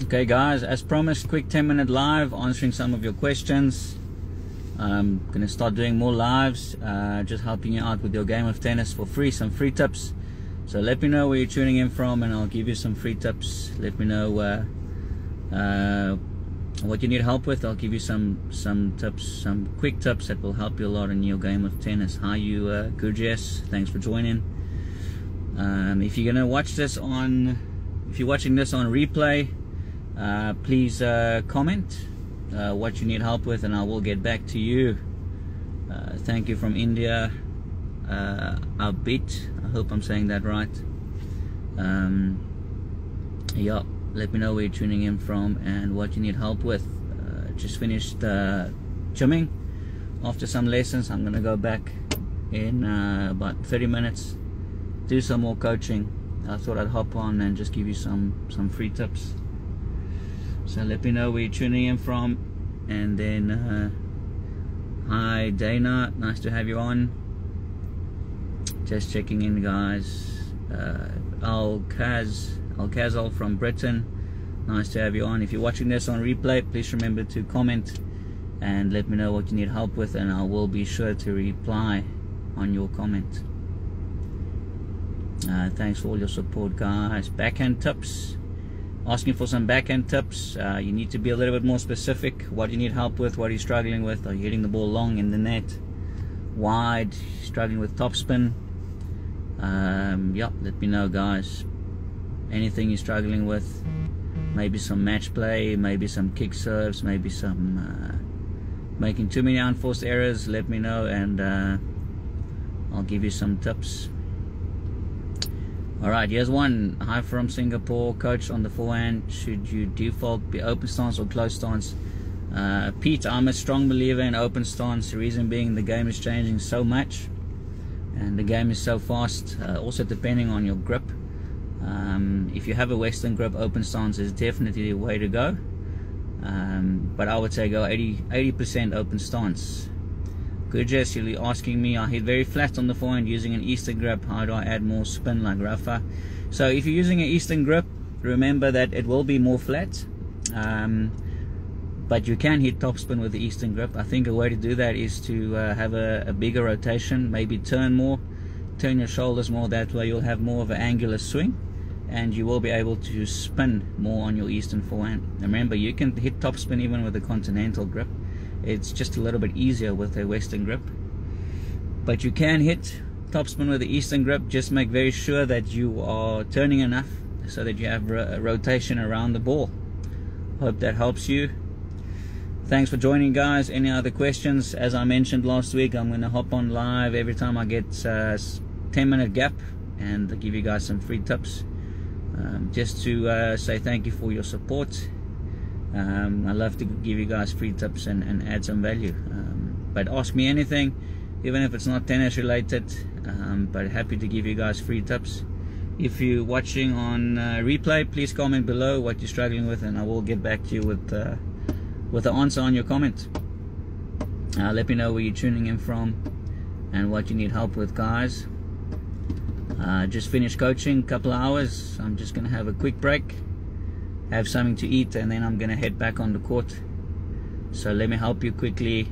Okay guys, as promised, quick 10-minute live answering some of your questions. I'm going to start doing more lives, just helping you out with your game of tennis for free, some free tips. So let me know where you're tuning in from and I'll give you some free tips. Let me know what you need help with. I'll give you some tips, some quick tips that will help you a lot in your game of tennis. Hi you Gurjes, thanks for joining. If you're going to watch this on, if you're watching this on replay, please comment what you need help with and I will get back to you. Thank you from India, Abit, I hope I'm saying that right. Yeah, let me know where you're tuning in from and what you need help with. Just finished gymming after some lessons. I'm gonna go back in about 30 minutes, do some more coaching. I thought I'd hop on and just give you some free tips. So let me know where you're tuning in from. And then hi Dana, nice to have you on. Just checking in guys. Al-Kazal from Britain, nice to have you on. If you're watching this on replay, please remember to comment and let me know what you need help with and I will be sure to reply on your comment. Thanks for all your support guys. Backhand tips, asking for some backhand tips. You need to be a little bit more specific. What you need help with, what are you struggling with? Are you hitting the ball long in the net, wide, struggling with topspin? Yeah, let me know guys. Anything you're struggling with, maybe some match play, maybe some kick serves, maybe some making too many unforced errors, let me know and I'll give you some tips. Alright, here's one. Hi from Singapore. Coach, on the forehand, should you default be open stance or close stance? Pete, I'm a strong believer in open stance. The reason being the game is changing so much and the game is so fast, also depending on your grip. If you have a Western grip, open stance is definitely the way to go, but I would say go 80% open stance. Good, Jess, you're asking me, I hit very flat on the forehand using an Eastern grip. How do I add more spin like Rafa? So if you're using an Eastern grip, remember that it will be more flat, but you can hit topspin with the Eastern grip. I think a way to do that is to have a bigger rotation, maybe turn more, turn your shoulders more. That way you'll have more of an angular swing and you will be able to spin more on your Eastern forehand. Remember, you can hit topspin even with a continental grip. It's just a little bit easier with a Western grip, but you can hit topspin with the Eastern grip. Just make very sure that you are turning enough so that you have a rotation around the ball. Hope that helps you. Thanks for joining guys. Any other questions? As I mentioned last week, I'm going to hop on live every time I get 10-minute gap and I'll give you guys some free tips, just to say thank you for your support. I love to give you guys free tips and add some value, but ask me anything, even if it's not tennis related, but happy to give you guys free tips. If you're watching on replay, please comment below what you're struggling with and I will get back to you with the answer on your comment. Let me know where you're tuning in from and what you need help with guys. Just finished coaching, a couple of hours. I'm just gonna have a quick break, have something to eat, and then I'm gonna head back on the court. So let me help you quickly.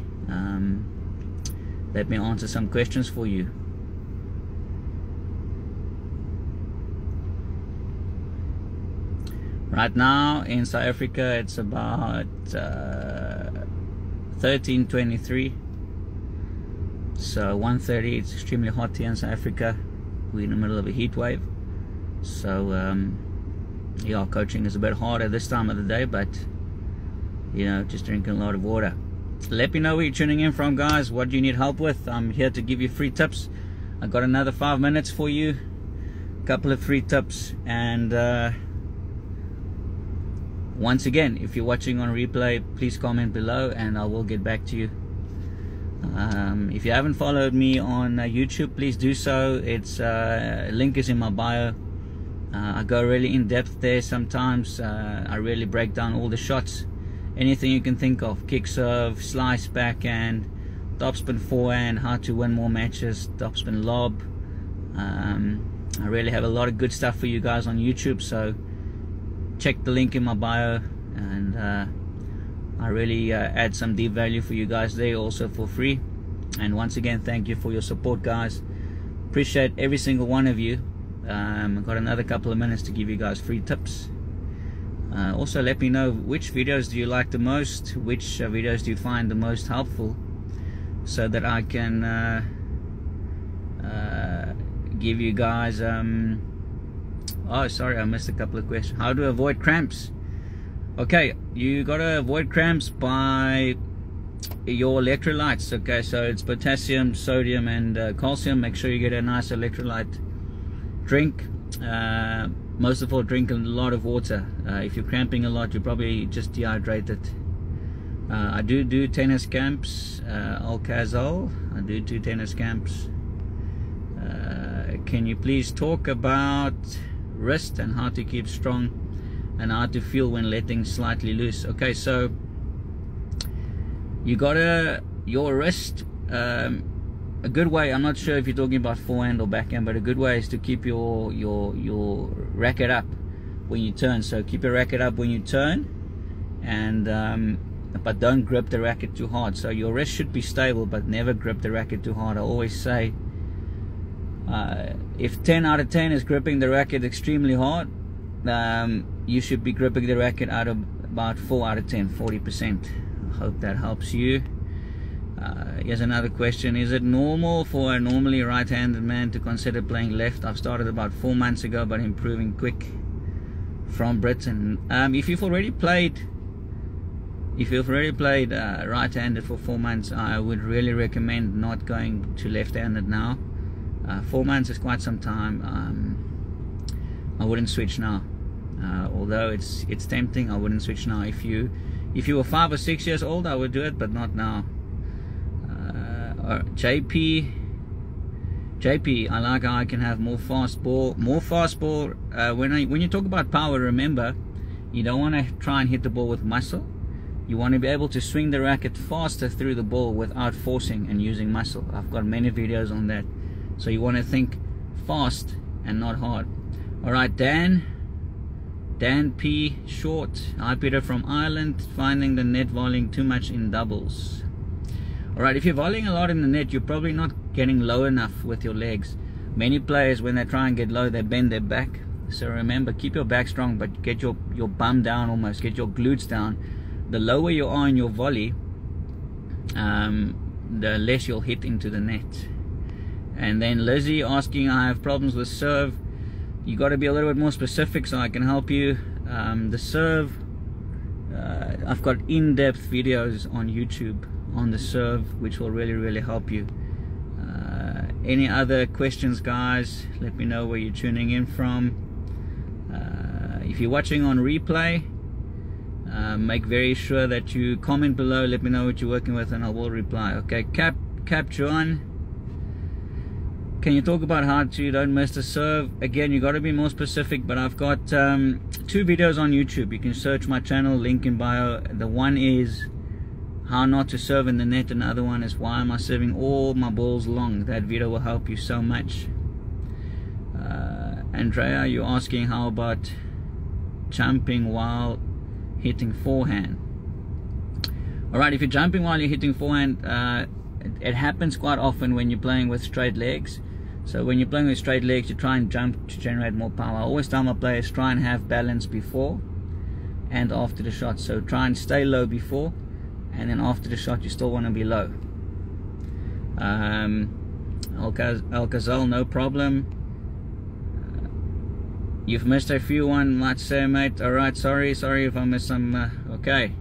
Let me answer some questions for you. Right now in South Africa it's about 13:23, so 1:30. It's extremely hot here in South Africa. We're in the middle of a heat wave, so yeah, coaching is a bit harder this time of the day, but you know, just drinking a lot of water. Let me know where you're tuning in from guys, what do you need help with. I'm here to give you free tips. I got another 5 minutes for you, a couple of free tips, and once again, if you're watching on replay, please comment below and I will get back to you. If you haven't followed me on YouTube, please do so. It's link is in my bio. I go really in depth there sometimes. I really break down all the shots, anything you can think of: kick serve, slice, backhand, topspin forehand, how to win more matches, topspin lob. I really have a lot of good stuff for you guys on YouTube, so check the link in my bio, and I really add some deep value for you guys there, also for free. And once again, thank you for your support, guys. Appreciate every single one of you. I've got another couple of minutes to give you guys free tips. Also, let me know which videos do you like the most, which videos do you find the most helpful, so that I can give you guys oh, sorry, I missed a couple of questions. How to avoid cramps? Okay, you gotta avoid cramps by your electrolytes. Okay, so it's potassium, sodium, and calcium. Make sure you get a nice electrolyte drink. Most of all, drink a lot of water. If you're cramping a lot, you're probably just dehydrated. I do tennis camps, Alcazal. I do 2 tennis camps. Can you please talk about wrist and how to keep strong and how to feel when letting slightly loose? Okay, so you gotta, your wrist, a good way, I'm not sure if you're talking about forehand or backhand, but a good way is to keep your racket up when you turn. So keep your racket up when you turn, and but don't grip the racket too hard. So your wrist should be stable, but never grip the racket too hard. I always say, if 10 out of 10 is gripping the racket extremely hard, you should be gripping the racket out of about 4 out of 10, 40%. I hope that helps you. Here's another question. Is it normal for a normally right-handed man to consider playing left? I've started about 4 months ago, but improving quick. From Britain. If you've already played right-handed for 4 months, I would really recommend not going to left-handed now. 4 months is quite some time. I wouldn't switch now. Although it's tempting, I wouldn't switch now. If you were 5 or 6 years old, I would do it, but not now. JP, I like how I can have more fast ball. When you talk about power, remember, you don't want to try and hit the ball with muscle. You want to be able to swing the racket faster through the ball without forcing and using muscle. I've got many videos on that. So you want to think fast and not hard. Alright, Dan P. Short. Hi Peter from Ireland. Finding the net volleying too much in doubles. Alright, if you're volleying a lot in the net, you're probably not getting low enough with your legs. Many players, when they try and get low, they bend their back. So remember, keep your back strong, but get your bum down almost. Get your glutes down. The lower you are in your volley, the less you'll hit into the net. And then Lizzie asking, I have problems with serve. You got to be a little bit more specific so I can help you. The serve, I've got in-depth videos on YouTube on the serve, which will really help you. Any other questions, guys? Let me know where you're tuning in from. If you're watching on replay, make very sure that you comment below. Let me know what you're working with, and I will reply. Okay, Cap John. Can you talk about how to don't miss the serve? Again, you got to be more specific, but I've got 2 videos on YouTube. You can search my channel, link in bio. The one is how not to serve in the net, and the other one is why am I serving all my balls long. That video will help you so much. Andrea, you're asking how about jumping while hitting forehand. Alright, if you're jumping while you're hitting forehand, it happens quite often when you're playing with straight legs. So when you're playing with straight legs, you try and jump to generate more power. I always tell my players, try and have balance before and after the shot. So try and stay low before, and then after the shot you still want to be low. Alcazal, no problem. You've missed a few, one might say, mate. Alright, sorry if I missed some. Okay,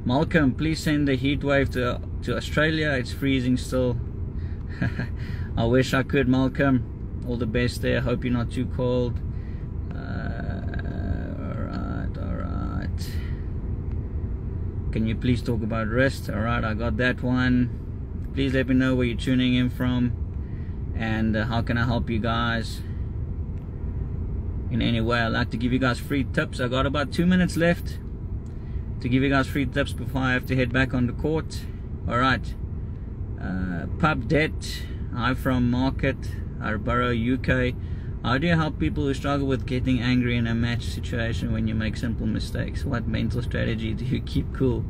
Malcolm, please send the heat wave to Australia. It's freezing still. I wish I could, Malcolm. All the best there. Hope you're not too cold. Alright. Can you please talk about wrist? Alright, I got that one. Please let me know where you're tuning in from, and how can I help you guys in any way. I'd like to give you guys free tips. I got about 2 minutes left to give you guys free tips before I have to head back on the court. Alright, Pub Debt, I'm from Market, Arborough, UK. How do you help people who struggle with getting angry in a match situation when you make simple mistakes? What mental strategy do you keep cool?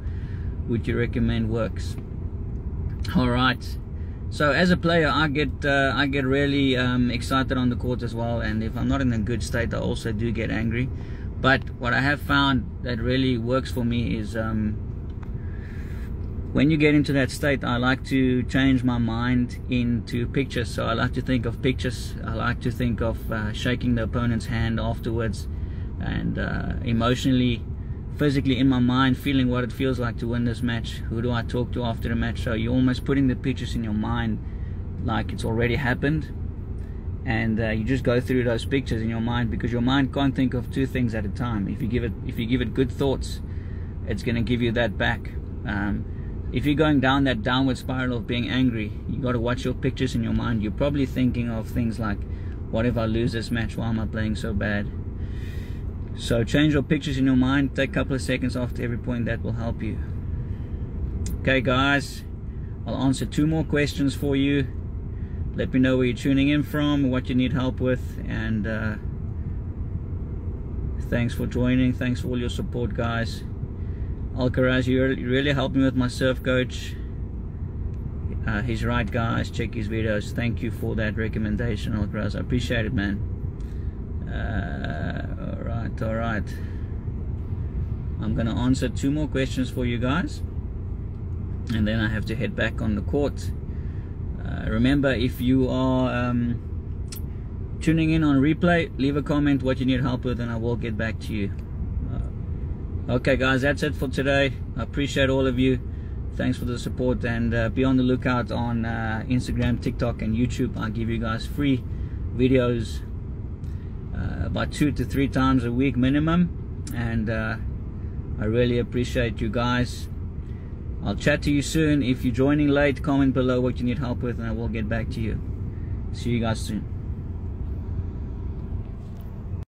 Would you recommend works? Alright, so as a player, I get really excited on the court as well, and if I'm not in a good state, I also do get angry. But what I have found that really works for me is when you get into that state, I like to change my mind into pictures. So I like to think of pictures. I like to think of shaking the opponent's hand afterwards, and emotionally, physically in my mind, feeling what it feels like to win this match. Who do I talk to after the match? So you're almost putting the pictures in your mind like it's already happened, and you just go through those pictures in your mind, because your mind can't think of two things at a time. If you give it good thoughts, it's going to give you that back. If you're going down that downward spiral of being angry, you got to watch your pictures in your mind. You're probably thinking of things like, what if I lose this match? Why am I playing so bad? So change your pictures in your mind. Take a couple of seconds after every point. That will help you. Okay guys, I'll answer 2 more questions for you. Let me know where you're tuning in from, what you need help with, and thanks for joining. Thanks for all your support, guys. Alcaraz, you really helped me with my surf coach. He's right, guys. Check his videos. Thank you for that recommendation, Alcaraz. I appreciate it, man. Alright. I'm gonna answer 2 more questions for you guys, and then I have to head back on the court. Remember, if you are tuning in on replay, leave a comment what you need help with, and I will get back to you. Okay guys, that's it for today. I appreciate all of you. Thanks for the support, and be on the lookout on Instagram, TikTok and YouTube. I'll give you guys free videos about 2 to 3 times a week minimum, and I really appreciate you guys. I'll chat to you soon. If you're joining late, comment below what you need help with, and I will get back to you. See you guys soon.